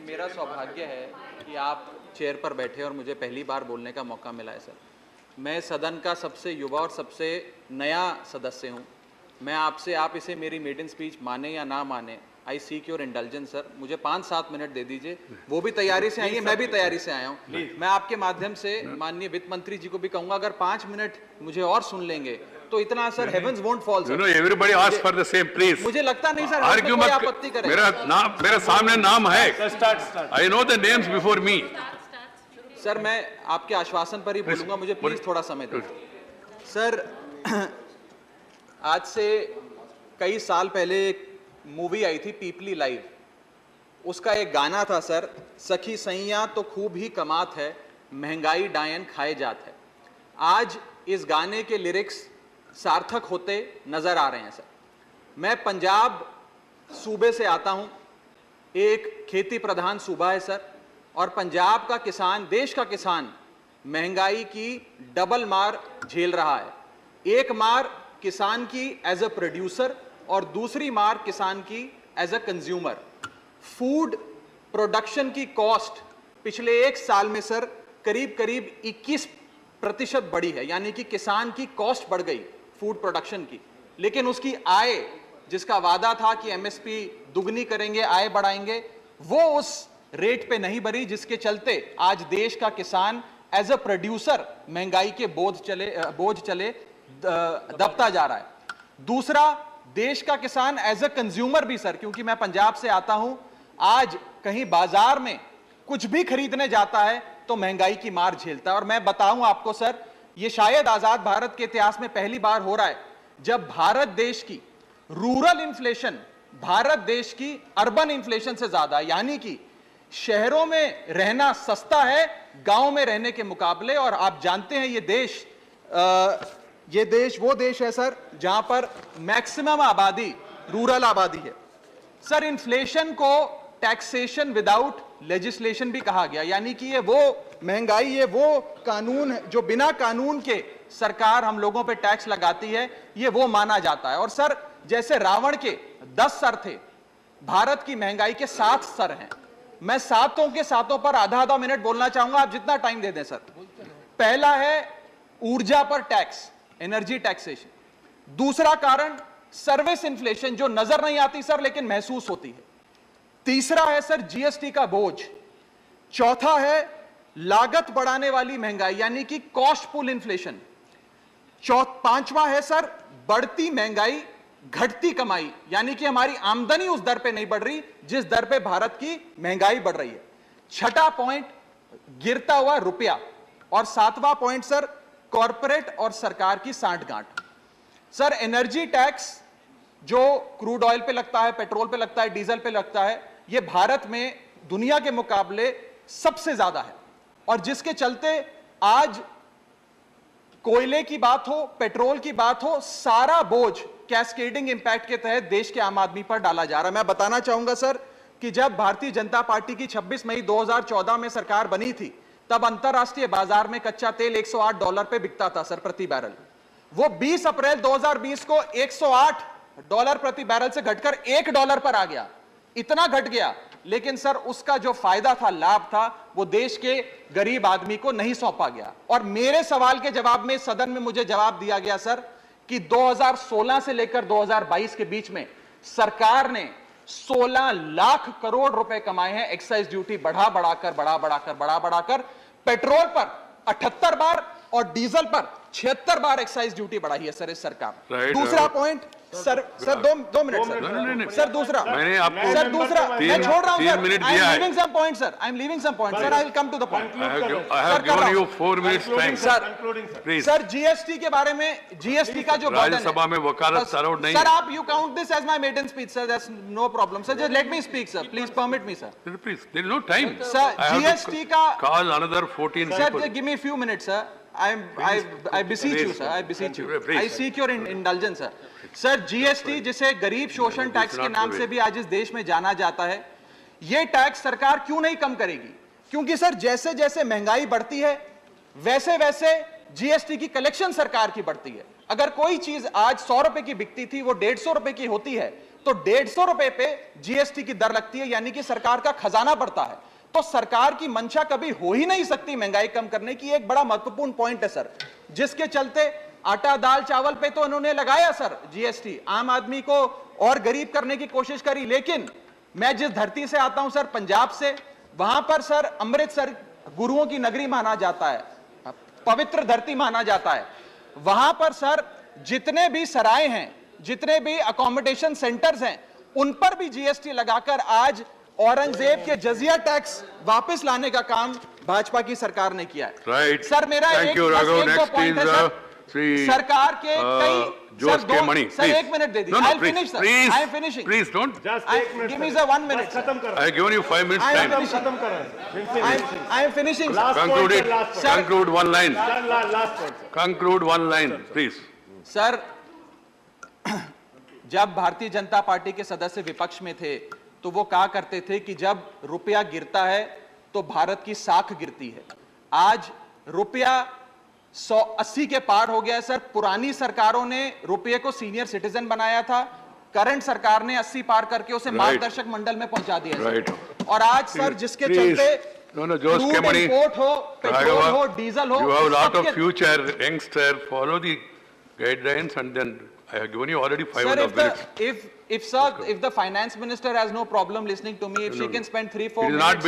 मेरा सौभाग्य है कि आप चेयर पर बैठे और मुझे पहली बार बोलने का मौका मिला है सर। मैं सदन का सबसे युवा और सबसे नया सदस्य हूं। मैं आपसे, आप इसे मेरी मेडन स्पीच माने या ना माने, आई सीक योर इंडल्जेंस सर। मुझे 5-7 मिनट दे दीजिए, वो भी तैयारी से आएंगे, मैं भी तैयारी से आया हूँ। मैं आपके माध्यम से माननीय वित्त मंत्री जी को भी कहूंगा, अगर 5 मिनट मुझे और सुन लेंगे तो इतना sir heavens won't fall sir. Everybody ask for the same please. मुझे लगता नहीं सर आर्ग्यू मत, आपत्ति करें। मेरा सामने नाम है, I know the names before me. Sir मैं आपके आश्वासन पर ही बोलूंगा, मुझे प्लीज थोड़ा समय दें सर। आज से कई साल पहले एक मूवी आई थी पीपली लाइव, उसका एक गाना था सर, सखी सैया तो खूब ही कमात है, महंगाई डायन खाए जात है। आज इस गाने के लिरिक्स सार्थक होते नजर आ रहे हैं सर। मैं पंजाब सूबे से आता हूं, एक खेती प्रधान सूबा है सर, और पंजाब का किसान, देश का किसान महंगाई की डबल मार झेल रहा है। एक मार किसान की एज अ प्रोड्यूसर और दूसरी मार किसान की as a consumer. Food production की कॉस्ट पिछले 1 साल में सर करीब 21% बढ़ी है, यानी कि किसान की कॉस्ट बढ़ गई फूड प्रोडक्शन की, लेकिन उसकी आय, जिसका वादा था कि एमएसपी दुगनी करेंगे, आय बढ़ाएंगे, वो उस रेट पे नहीं बढ़ी, जिसके चलते आज देश का किसान एज अ प्रोड्यूसर महंगाई के बोझ चले दबता जा रहा है। दूसरा, देश का किसान एज अ कंज्यूमर भी सर, क्योंकि मैं पंजाब से आता हूं, आज कहीं बाजार में कुछ भी खरीदने जाता है तो महंगाई की मार झेलता है। और मैं बताऊं आपको सर, ये शायद आजाद भारत के इतिहास में पहली बार हो रहा है जब भारत देश की रूरल इन्फ्लेशन भारत देश की अर्बन इन्फ्लेशन से ज्यादा, यानी कि शहरों में रहना सस्ता है गांव में रहने के मुकाबले। और आप जानते हैं ये देश वो देश है सर जहां पर मैक्सिमम आबादी रूरल आबादी है सर। इन्फ्लेशन को टैक्सेशन विदाउट लेजिस्लेशन भी कहा गया, यानी कि ये वो महंगाई, ये वो कानून है जो बिना कानून के सरकार हम लोगों पे टैक्स लगाती है, ये वो माना जाता है। और सर जैसे रावण के 10 सर थे, भारत की महंगाई के 7 सर हैं। मैं सातों के सातों पर आधा मिनट बोलना चाहूंगा, आप जितना टाइम दे दें सर। पहला है ऊर्जा पर टैक्स, एनर्जी टैक्सेशन। दूसरा कारण सर्विस इन्फ्लेशन, जो नजर नहीं आती सर लेकिन महसूस होती है। तीसरा है सर जीएसटी का बोझ। चौथा है लागत बढ़ाने वाली महंगाई, यानी कि कॉस्ट पुल इन्फ्लेशन। पांचवा है सर बढ़ती महंगाई घटती कमाई, यानी कि हमारी आमदनी उस दर पे नहीं बढ़ रही जिस दर पे भारत की महंगाई बढ़ रही है। छठा पॉइंट गिरता हुआ रुपया। और 7वां पॉइंट सर कॉरपोरेट और सरकार की सांठगांठ। सर एनर्जी टैक्स जो क्रूड ऑयल पे लगता है, पेट्रोल पे लगता है, डीजल पे लगता है, यह भारत में दुनिया के मुकाबले सबसे ज्यादा है। और जिसके चलते आज कोयले की बात हो, पेट्रोल की बात हो, सारा बोझ कैस्केडिंग इंपैक्ट के तहत देश के आम आदमी पर डाला जा रहा है। मैं बताना चाहूंगा सर कि जब भारतीय जनता पार्टी की 26 मई 2014 में सरकार बनी थी, तब अंतरराष्ट्रीय बाजार में कच्चा तेल $108 पे बिकता था सर प्रति बैरल। वो 20 अप्रैल 2020 को $108 प्रति बैरल से घटकर $1 पर आ गया। इतना घट गया, लेकिन सर उसका जो फायदा था, लाभ था, वो देश के गरीब आदमी को नहीं सौंपा गया। और मेरे सवाल के जवाब में सदन में मुझे जवाब दिया गया सर कि 2016 से लेकर 2022 के बीच में सरकार ने 16 लाख करोड़ रुपए कमाए हैं एक्साइज ड्यूटी बढ़ा बढ़ाकर। पेट्रोल पर 78 बार और डीजल पर 76 बार एक्साइज ड्यूटी बढ़ाई है सर इस सरकार। दूसरा पॉइंट सर दो मिनट सर दूसरा मैंने आपको सर दूसरा मैं छोड़ रहा हूं सर। 3 मिनट दिया है। I am leaving some point sir. I will come to the point. I have given you 4 minutes time. Please. Sir GST के बारे में, जीएसटी का जो बर्डन है, राज्यसभा में वकालत अलाउड नहीं सर आप you count this as my maiden speech sir, that's no problem sir, just let me speak sir, please permit me sir. Please, there is no time. Sir, I have to GST का call another 14 Sir, people. give me a few minutes, sir. I beseech you, sir. I beseech you. Please, I seek your indulgence, sir. Sir GST, जिसे गरीब शोषण tax के नाम से भी आज इस देश में जाना जाता है, यह टैक्स सरकार क्यों नहीं कम करेगी? क्योंकि सर जैसे जैसे महंगाई बढ़ती है वैसे वैसे जीएसटी की कलेक्शन सरकार की बढ़ती है। अगर कोई चीज आज 100 रुपए की बिकती थी वो 150 रुपए की होती है, तो 150 रुपए पे जीएसटी की दर लगती है, यानी कि सरकार का खजाना बढ़ता है। तो सरकार की मंशा कभी हो ही नहीं सकती महंगाई कम करने की। एक बड़ा महत्वपूर्ण पॉइंट है सर, जिसके चलते आटा दाल चावल पे तो उन्होंने लगाया सर जीएसटी, आम आदमी को और गरीब करने की कोशिश करी। लेकिन मैं जिस धरती से आता हूं सर, पंजाब से, वहां पर सर अमृतसर गुरुओं की नगरी माना जाता है, पवित्र धरती माना जाता है। वहां पर सर जितने भी सराय हैं, जितने भी अकोमोडेशन सेंटर्स हैं, उन पर भी जीएसटी लगाकर आज औरंगजेब के जजिया टैक्स वापस लाने का काम भाजपा की सरकार ने किया है। Right. सर मेरा Thank एक you, Raghav. बस एक दो Next पॉइंट है is, सर, Sri, सरकार के कई Jose K. Mani, sir please. एक मिनट दे दीजिए। No, I no, finish please, sir, please, I am finishing, please don't. Just एक minute give me sir 1 minute, खत्म कर I have given you 5 minutes I am time. finishing. खत्म कर I am finishing sir. Last Conclude point, it. last point. Sir. Conclude one line. Last point Conclude one line, please. Sir जब Bharatiya Janata party के सदस्य विपक्ष में थे तो वो कहा करते थे कि जब रुपया गिरता है तो भारत की साख गिरती है। आज रुपया 180 के पार हो गया है सर। पुरानी सरकारों ने रुपये को सीनियर सिटीजन बनाया था, करंट सरकार ने 80 पार करके उसे Right. मार्गदर्शक मंडल में पहुंचा दिया है सर। Right. और आज सर जिसके Please. चलते No, no, Jose K. Crude Mani. Import हो, पेट्रोल हो, Raghav, डीजल हो, you have a lot of सबके- future youngster. Follow the guidelines and then I have given you already 5 Sir, and a half minutes. if the finance minister has no problem listening to me, if she can spend 3-4 It is minutes. not